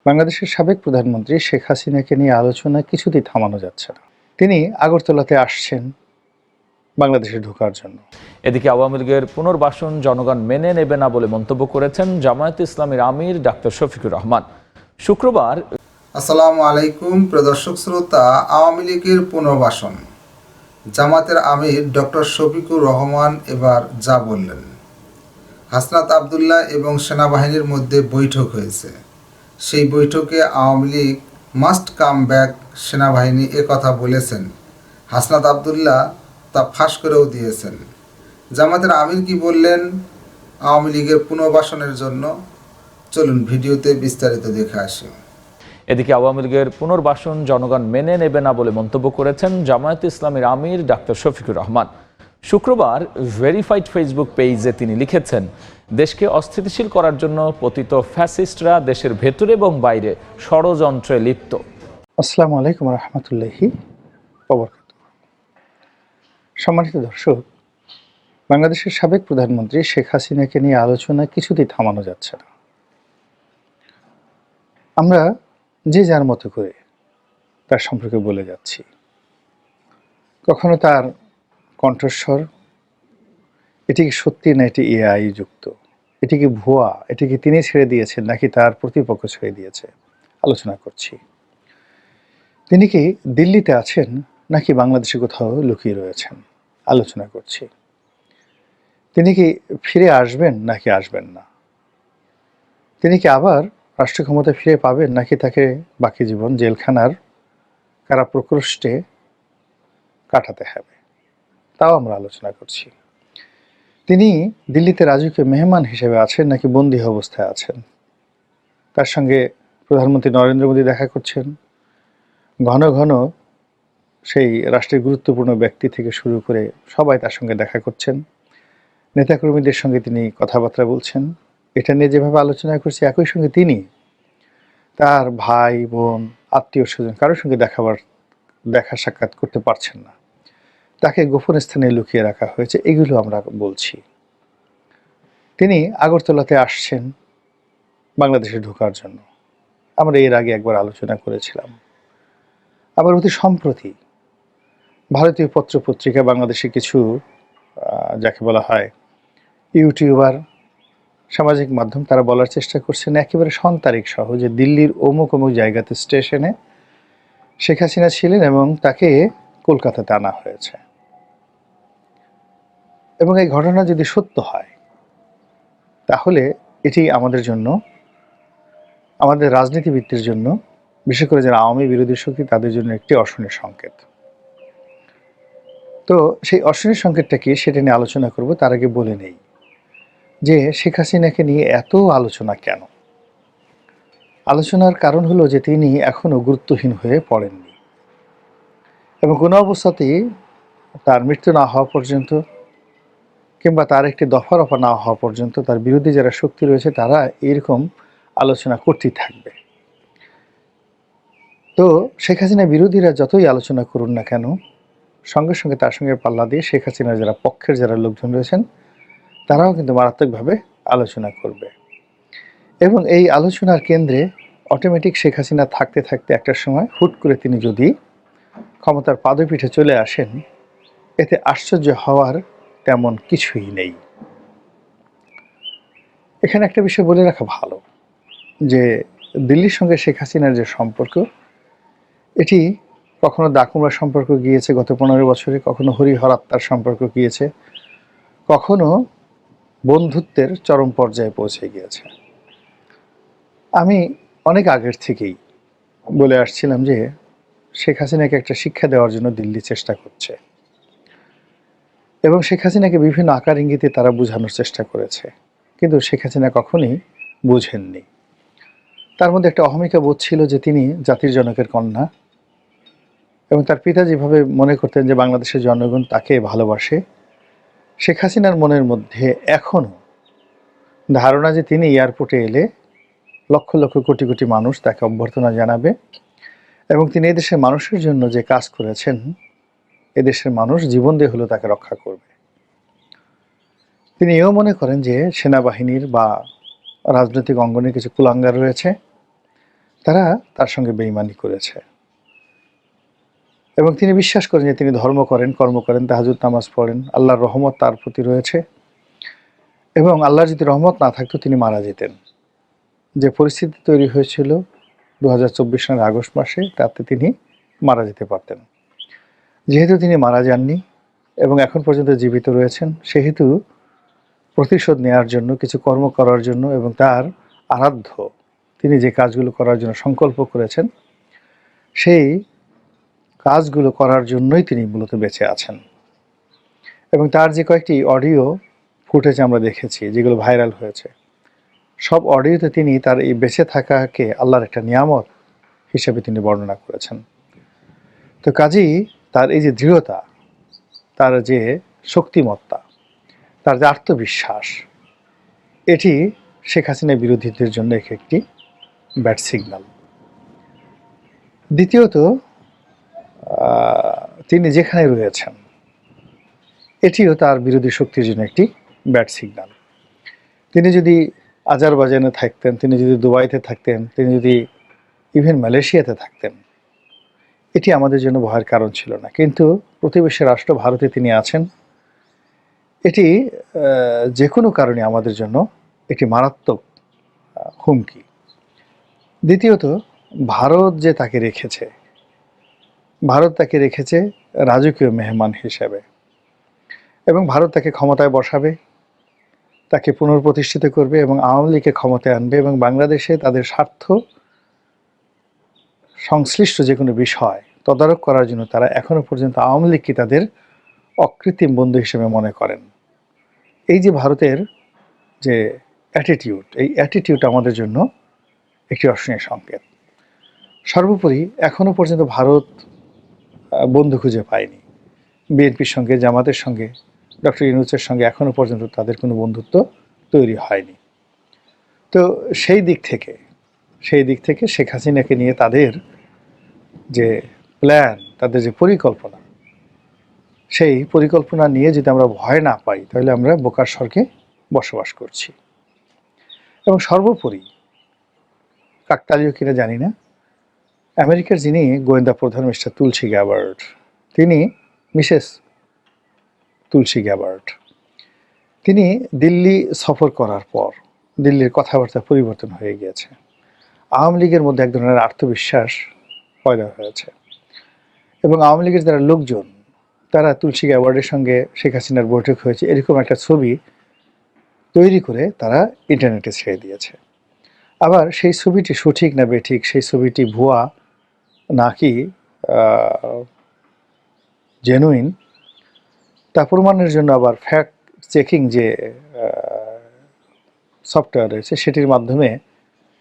বাংলাদেশের সাবেক প্রধানমন্ত্রী শেখ হাসিনাকে নিয়ে আলোচনা কিছুতেই থামানো যাচ্ছে না। তিনি আগরতলাতে আসছেন বাংলাদেশে ঢোকার জন্য। এদিকে আওয়ামী লীগের পুনর্বাসন জনগণ মেনে নেবে না বলে মন্তব্য করেছেন জামায়াতে ইসলামীর আমির ডাক্তার শফিকুর রহমান। শুক্রবার আসসালামু আলাইকুম প্রিয় দর্শক শ্রোতা। আওয়ামী লীগের পুনর্বাসন জামাতের আমির ডক্টর শফিকুর রহমান এবার যা বললেন। হাসনাত আবদুল্লাহ এবং সেনাবাহিনীর মধ্যে বৈঠক হয়েছে। সেই বৈঠকে Awami League must come back, সেনাবাহিনী কথা বলেছেন। হাসনাত আবদুল্লাহ তা ফাঁস করেও দিয়েছেন। জামাতের আমির কি বললেন আওয়ামী লীগের পুনর্বাসনের জন্য, চলুন ভিডিওতে বিস্তারিত দেখে আসি। এদিকে আওয়ামী লীগের পুনর্বাসন জনগণ মেনে নেবে না বলে মন্তব্য করেছেন জামায়াতে ইসলামীর আমির ডাক্তার শফিকুর রহমান। শুক্রবার ভেরিফাইড ফেসবুক পেজে তিনি লিখেছেন, দেশকে অস্থিতিশীল করার জন্য পতিত ফ্যাসিস্টরা দেশের ভেতরে এবং বাইরে ষড়যন্ত্রে লিপ্ত। আসসালামু আলাইকুম রহমতুল্লাহি ওয়া বারাকাতুহু। সম্মানিত দর্শক, বাংলাদেশের সাবেক প্রধানমন্ত্রী শেখ হাসিনাকে নিয়ে আলোচনা কিছুতেই থামানো যাচ্ছে না। আমরা যে যার মতো করে তার সম্পর্কে বলে যাচ্ছি। কখনো তার কণ্ঠস্বর, এটি কি সত্যি না এটি এআই যুক্ত, এটি কি ভুয়া, এটি কি তিনি ছেড়ে দিয়েছেন নাকি তার প্রতিপক্ষ ছেড়ে দিয়েছে, আলোচনা করছি। তিনি কি দিল্লিতে আছেন নাকি বাংলাদেশে কোথাও লুকিয়ে রয়েছেন, আলোচনা করছি। তিনি কি ফিরে আসবেন নাকি আসবেন না, তিনি কি আবার রাষ্ট্র ক্ষমতা ফিরে পাবেন নাকি তাকে বাকি জীবন জেলখানার কারাপ্রকোষ্ঠে কাটাতে হবে, তাও আমরা আলোচনা করছি। তিনি দিল্লিতে রাজকীয় মেহমান হিসেবে আছেন নাকি বন্দী অবস্থায় আছেন, তার সঙ্গে প্রধানমন্ত্রী নরেন্দ্র মোদী দেখা করছেন, ঘন ঘন সেই রাষ্ট্রের গুরুত্বপূর্ণ ব্যক্তি থেকে শুরু করে সবাই তার সঙ্গে দেখা করছেন, নেতাকর্মীদের সঙ্গে তিনি কথাবার্তা বলছেন। এটা নিয়ে যেভাবে আলোচনা করছি, একই সঙ্গে তিনি তার ভাই বোন আত্মীয় স্বজন কারোর সঙ্গে দেখা সাক্ষাৎ করতে পারছেন না, তাকে গোপন স্থানে লুকিয়ে রাখা হয়েছে, এগুলো আমরা বলছি। তিনি আগরতলাতে আসছেন বাংলাদেশে ঢোকার জন্য, আমরা এর আগে একবার আলোচনা করেছিলাম। আবার অতি সম্প্রতি ভারতীয় পত্রপত্রিকা বাংলাদেশে কিছু যাকে বলা হয় ইউটিউবার, সামাজিক মাধ্যম, তারা বলার চেষ্টা করছেন একেবারে সন্তারিখ সহ যে দিল্লির অমুক অমুক জায়গাতে স্টেশনে শেখ হাসিনা ছিলেন এবং তাকে কলকাতাতে আনা হয়েছে। এবং এই ঘটনা যদি সত্য হয় তাহলে এটি আমাদের জন্য, আমাদের রাজনীতিবিদদের জন্য, বিশেষ করে যারা আওয়ামী বিরোধী শক্তি তাদের জন্য একটি অশনির সংকেত। তো সেই অশনির সংকেতটা কি সেটা নিয়ে আলোচনা করব। তার আগে বলে নেই যে শেখ হাসিনাকে নিয়ে এত আলোচনা কেন। আলোচনার কারণ হলো যে তিনি এখনো গুরুত্বহীন হয়ে পড়েননি এবং কোনো অবস্থাতেই তার মৃত্যু না হওয়া পর্যন্ত কিংবা তার একটি দফা রফা না হওয়া পর্যন্ত তার বিরোধী যারা শক্তি রয়েছে তারা এরকম আলোচনা করতেই থাকবে। তো শেখ হাসিনা বিরোধীরা যতই আলোচনা করুন না কেন, সঙ্গে সঙ্গে তার সঙ্গে পাল্লা দিয়ে শেখ হাসিনার যারা পক্ষের যারা লোকজন রয়েছেন তারাও কিন্তু মারাত্মকভাবে আলোচনা করবে এবং এই আলোচনার কেন্দ্রে অটোমেটিক শেখ হাসিনা থাকতে থাকতে একটা সময় হুট করে তিনি যদি ক্ষমতার পাদপীঠে চলে আসেন, এতে আশ্চর্য হওয়ার তেমন কিছুই নেই। এখানে একটা বিষয় বলে রাখা ভালো যে দিল্লির সঙ্গে শেখ হাসিনার যে সম্পর্ক, এটি কখনো দাকুমরা সম্পর্ক গিয়েছে গত 15 বছরে, কখনো হরিহরাত্মার সম্পর্ক গিয়েছে, কখনো বন্ধুত্বের চরম পর্যায়ে পৌঁছে গিয়েছে। আমি অনেক আগের থেকেই বলে আসছিলাম যে শেখ হাসিনাকে একটা শিক্ষা দেওয়ার জন্য দিল্লি চেষ্টা করছে এবং শেখ হাসিনাকে বিভিন্ন আকার ইঙ্গিতে তারা বোঝানোর চেষ্টা করেছে, কিন্তু শেখ হাসিনা কখনই বুঝেননি। তার মধ্যে একটা অহমিকা বোধ ছিল যে তিনি জাতির জনকের কন্যা এবং তার পিতা যেভাবে মনে করতেন যে বাংলাদেশের জনগণ তাকে ভালোবাসে, শেখ হাসিনার মনের মধ্যে এখনও ধারণা যে তিনি এয়ারপোর্টে এলে লক্ষ লক্ষ কোটি কোটি মানুষ তাকে অভ্যর্থনা জানাবে এবং তিনি এদেশের মানুষের জন্য যে কাজ করেছেন, এদেশের মানুষ জীবন দিয়ে হলেও তাকে রক্ষা করবে। তিনি এও মনে করেন যে সেনাবাহিনীর বা রাজনৈতিক অঙ্গনে কিছু কুলাঙ্গার রয়েছে, তারা তার সঙ্গে বেঈমানি করেছে এবং তিনি বিশ্বাস করেন যে তিনি ধর্ম করেন, কর্ম করেন, তাহাজ্জুদ নামাজ পড়েন, আল্লাহর রহমত তার প্রতি রয়েছে এবং আল্লাহর যদি রহমত না থাকতো তিনি মারা যেতেন। যে পরিস্থিতি তৈরি হয়েছিল 2024 সালের আগস্ট মাসে, তাতে তিনি মারা যেতে পারতেন। যেহেতু তিনি মারা যাননি এবং এখন পর্যন্ত জীবিত রয়েছেন, সেহেতু প্রতিশোধ নেওয়ার জন্য, কিছু কর্ম করার জন্য এবং তার আরাধ্য তিনি যে কাজগুলো করার জন্য সংকল্প করেছেন, সেই কাজগুলো করার জন্যই তিনি মূলত বেঁচে আছেন। এবং তার যে কয়েকটি অডিও ফুটেজ আমরা দেখেছি, যেগুলো ভাইরাল হয়েছে, সব অডিওতে তিনি তার এই বেঁচে থাকাকে আল্লাহর একটা নিয়ামত হিসেবে তিনি বর্ণনা করেছেন। তো কাজেই তার এই যে দৃঢ়তা, তার যে শক্তিমত্তা, তার যে আত্মবিশ্বাস, এটি শেখ হাসিনা বিরোধীদের জন্য একটি ব্যাড সিগন্যাল। দ্বিতীয়ত, তিনি যেখানে রয়েছেন এটিও তার বিরোধী শক্তির জন্য একটি ব্যাড সিগন্যাল। তিনি যদি আজারবাইজানে থাকতেন, তিনি যদি দুবাইতে থাকতেন, তিনি যদি ইভেন মালয়েশিয়াতে থাকতেন, এটি আমাদের জন্য ভয়ের কারণ ছিল না। কিন্তু প্রতিবেশী রাষ্ট্র ভারতে তিনি আছেন, এটি যে কোনো কারণে আমাদের জন্য একটি মারাত্মক হুমকি। দ্বিতীয়ত, ভারত যে তাকে রেখেছে, ভারত তাকে রেখেছে রাজকীয় মেহমান হিসেবে এবং ভারত তাকে ক্ষমতায় বসাবে, তাকে পুনর্প্রতিষ্ঠিত করবে এবং আওয়ামী লীগকে ক্ষমতায় আনবে এবং বাংলাদেশে তাদের স্বার্থ সংশ্লিষ্ট যে কোনো বিষয় তদারক করার জন্য তারা এখনো পর্যন্ত আওয়ামী লীগকে তাদের অকৃত্রিম বন্ধু হিসেবে মনে করেন। এই যে ভারতের যে অ্যাটিটিউড, এই অ্যাটিটিউড আমাদের জন্য একটি অশনীয় সংকেত। সর্বোপরি এখনো পর্যন্ত ভারত বন্ধু খুঁজে পায়নি। বিএনপির সঙ্গে, জামাতের সঙ্গে, ডক্টর ইউনূসের সঙ্গে এখনো পর্যন্ত তাদের কোনো বন্ধুত্ব তৈরি হয়নি। তো সেই দিক থেকে শেখ হাসিনাকে নিয়ে তাদের যে প্ল্যান, তাদের যে পরিকল্পনা, সেই পরিকল্পনা নিয়ে যদি আমরা ভয় না পাই, তাহলে আমরা বোকার স্বর্গে বসবাস করছি। এবং সর্বোপরি, কাকতালীয় কিনা জানি না, আমেরিকার যিনি গোয়েন্দা প্রধান মিস্টার তুলসী গ্যাবার্ড, তিনি মিসেস তুলসী গ্যাবার্ড, তিনি দিল্লি সফর করার পর দিল্লির কথাবার্তা পরিবর্তন হয়ে গিয়েছে। আওয়ামী লীগের মধ্যে এক ধরনের আত্মবিশ্বাস পয়দা হয়েছে এবং আওয়ামী লীগের যারা লোকজন, তারা তুলসী গ্যাবার্ডের সঙ্গে শেখ হাসিনার বৈঠক হয়েছে এরকম একটা ছবি তৈরি করে তারা ইন্টারনেটে ছেড়ে দিয়েছে। আবার সেই ছবিটি সঠিক না বেঠিক, সেই ছবিটি ভুয়া নাকি জেনুইন, তা প্রমাণের জন্য আবার ফ্যাক্ট চেকিং যে সফটওয়্যার রয়েছে, সেটির মাধ্যমে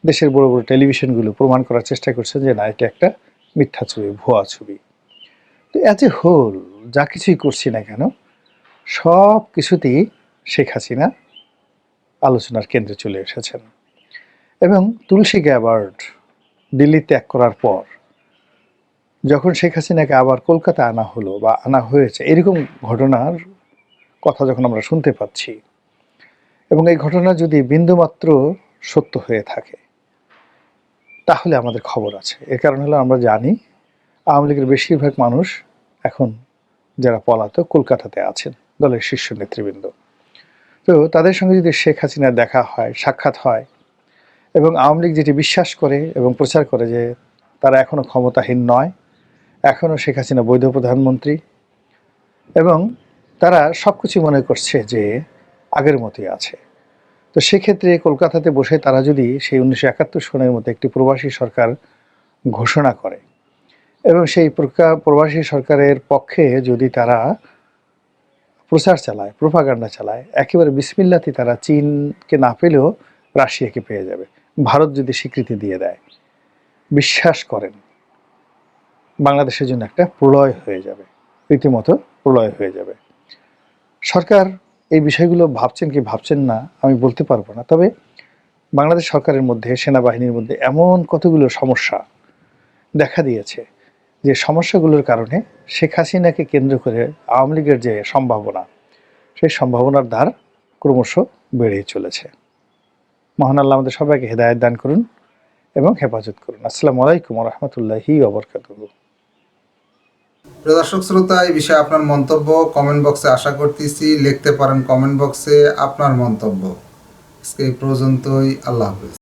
দেশের বড় বড় টেলিভিশনগুলো প্রমাণ করার চেষ্টা করছে যে না, এটা একটা মিথ্যা ছবি, ভুয়া ছবি। তো অ্যাজ এ হোল যা কিছুই করছি না কেন, সব কিছুতেই শেখ হাসিনা আলোচনার কেন্দ্রে চলে এসেছেন। এবং তুলসী গ্যাবার্ড দিল্লি ত্যাগ করার পর যখন শেখ হাসিনাকে আবার কলকাতা আনা হলো বা আনা হয়েছে, এরকম ঘটনার কথা যখন আমরা শুনতে পাচ্ছি এবং এই ঘটনা যদি বিন্দুমাত্র সত্য হয়ে থাকে, তাহলে আমাদের খবর আছে। এর কারণ হলো আমরা জানি আওয়ামী লীগের বেশিরভাগ মানুষ এখন যারা পলাতক কলকাতাতে আছেন, দলের শীর্ষ নেতৃবৃন্দ। তো তাদের সঙ্গে যদি শেখ হাসিনার দেখা হয়, সাক্ষাৎ হয়, এবং আওয়ামী লীগ যেটি বিশ্বাস করে এবং প্রচার করে যে তারা এখনও ক্ষমতাহীন নয়, এখনও শেখ হাসিনা বৈধ প্রধানমন্ত্রী এবং তারা সব কিছু মনে করছে যে আগের মতোই আছে, তো সেক্ষেত্রে কলকাতাতে বসে তারা যদি সেই 1971 সনের মতো একটি প্রবাসী সরকার ঘোষণা করে এবং সেই প্রবাসী সরকারের পক্ষে যদি তারা প্রচার চালায়, প্রোপাগান্ডা চালায়, একেবারে বিসমিল্লাতে তারা চীনকে না পেলেও রাশিয়াকে পেয়ে যাবে, ভারত যদি স্বীকৃতি দিয়ে দেয়, বিশ্বাস করেন বাংলাদেশের জন্য একটা প্রলয় হয়ে যাবে, রীতিমতো প্রলয় হয়ে যাবে। সরকার এই বিষয়গুলো ভাবছেন কি ভাবছেন না আমি বলতে পারবো না, তবে বাংলাদেশ সরকারের মধ্যে, সেনাবাহিনীর মধ্যে এমন কতগুলো সমস্যা দেখা দিয়েছে যে সমস্যাগুলোর কারণে শেখ হাসিনাকে কেন্দ্র করে আওয়ামী লীগের যে সম্ভাবনা, সেই সম্ভাবনার ধার ক্রমশ বেড়েই চলেছে। মহান আল্লাহ আমাদের সবাইকে হেদায়েত দান করুন এবং হেফাজত করুন। আসসালামু আলাইকুম রহমতুল্লাহি ওবরকাতুহু। প্রিয় দর্শক শ্রোতা, এই বিষয়ে আপনার মন্তব্য কমেন্ট বক্সে আশা করতেছি। লিখতে পারেন কমেন্ট বক্সে আপনার মন্তব্য। আজকে এই পর্যন্তই। আল্লাহ হাফেজ।